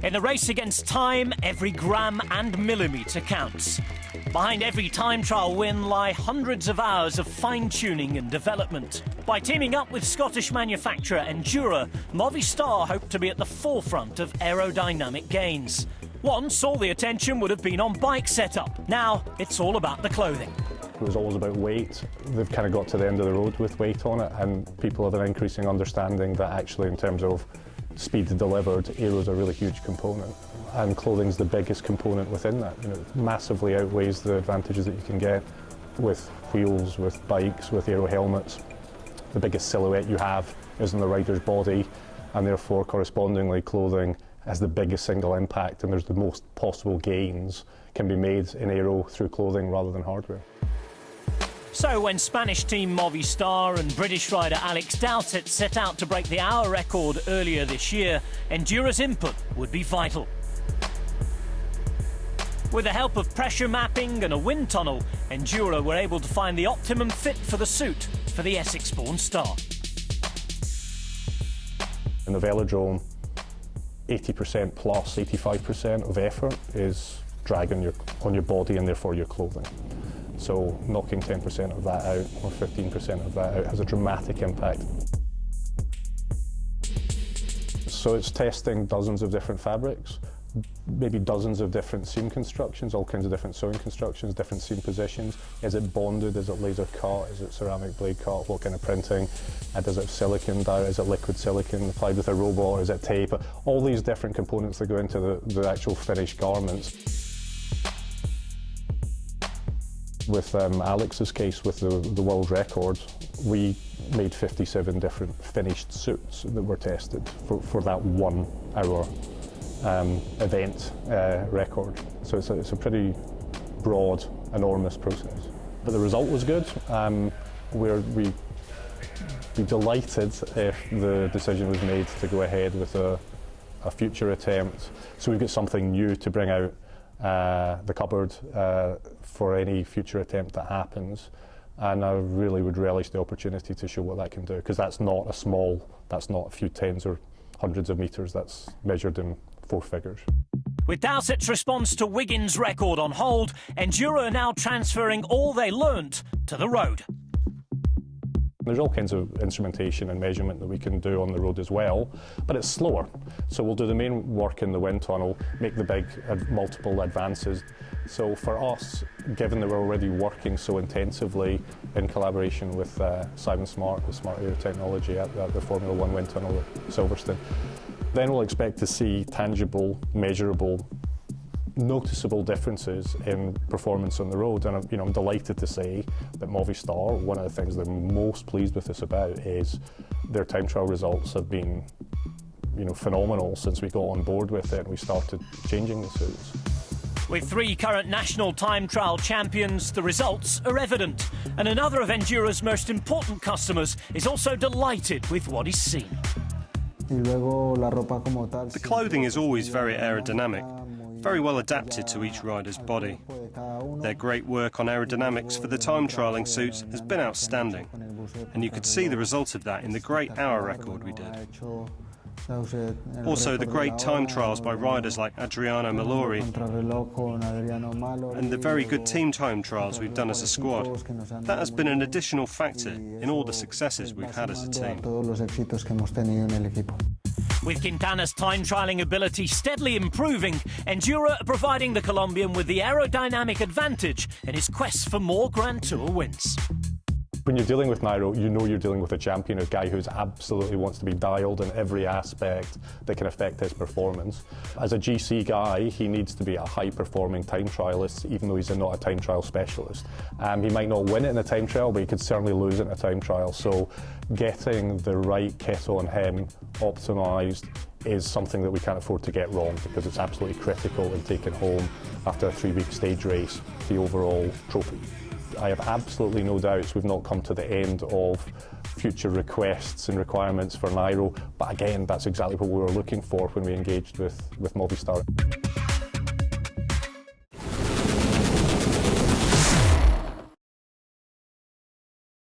In the race against time, every gram and millimetre counts. Behind every time trial win lie hundreds of hours of fine-tuning and development. By teaming up with Scottish manufacturer Endura, Movistar hoped to be at the forefront of aerodynamic gains. Once, all the attention would have been on bike setup. Now, it's all about the clothing. It was always about weight. They've kind of got to the end of the road with weight on it, and people have an increasing understanding that actually in terms of speed delivered, aero is a really huge component. And clothing's the biggest component within that. You know, massively outweighs the advantages that you can get with wheels, with bikes, with aero helmets. The biggest silhouette you have is in the rider's body, and therefore correspondingly clothing has the biggest single impact, and there's the most possible gains can be made in aero through clothing rather than hardware. So when Spanish team Movistar and British rider Alex Dowsett set out to break the hour record earlier this year, Endura's input would be vital. With the help of pressure mapping and a wind tunnel, Endura were able to find the optimum fit for the suit for the Essex-born star. In the velodrome, 80% plus 85% of effort is drag on your body and therefore your clothing. So knocking 10% of that out or 15% of that out has a dramatic impact. So it's testing dozens of different fabrics, maybe dozens of different seam constructions, all kinds of different sewing constructions, different seam positions. Is it bonded? Is it laser cut? Is it ceramic blade cut? What kind of printing? Does it have silicone dye? Is it liquid silicone applied with a robot? Or is it tape? All these different components that go into the actual finished garments. With Alex's case, with the world record, we made 57 different finished suits that were tested for that 1 hour event record. So it's a pretty broad, enormous process. But the result was good. We'd be delighted if the decision was made to go ahead with a future attempt. So we've got something new to bring out the cupboard for any future attempt that happens, and I really would relish the opportunity to show what that can do, because that's not a few tens or hundreds of metres, that's measured in 4 figures. With Dowsett's response to Wiggins' record on hold, Endura are now transferring all they learnt to the road. There's all kinds of instrumentation and measurement that we can do on the road as well, but it's slower. So we'll do the main work in the wind tunnel, make the big multiple advances. So for us, given that we're already working so intensively in collaboration with Simon Smart, the Smart Aero Technology at the Formula 1 wind tunnel at Silverstone, then we'll expect to see tangible, measurable, noticeable differences in performance on the road. And I'm delighted to say that Movistar, one of the things they're most pleased with us about is their time trial results have been phenomenal since we got on board with it and we started changing the suits. With 3 current national time trial champions, the results are evident. And another of Endura's most important customers is also delighted with what he's seen. The clothing is always very aerodynamic, very well adapted to each rider's body. Their great work on aerodynamics for the time trialling suits has been outstanding, and you could see the result of that in the great hour record we did. Also the great time trials by riders like Adriano Malori and the very good team time trials we've done as a squad. That has been an additional factor in all the successes we've had as a team. With Quintana's time trialling ability steadily improving, Endura are providing the Colombian with the aerodynamic advantage in his quest for more Grand Tour wins. When you're dealing with Nairo, you know you're dealing with a champion, a guy who absolutely wants to be dialed in every aspect that can affect his performance. As a GC guy, he needs to be a high-performing time trialist, even though he's not a time trial specialist. He might not win it in a time trial, but he could certainly lose it in a time trial. So getting the right kit on him, optimised, is something that we can't afford to get wrong, because it's absolutely critical in taking home, after a 3-week stage race, the overall trophy. I have absolutely no doubts we've not come to the end of future requests and requirements for Nairo, but again, that's exactly what we were looking for when we engaged with Movistar.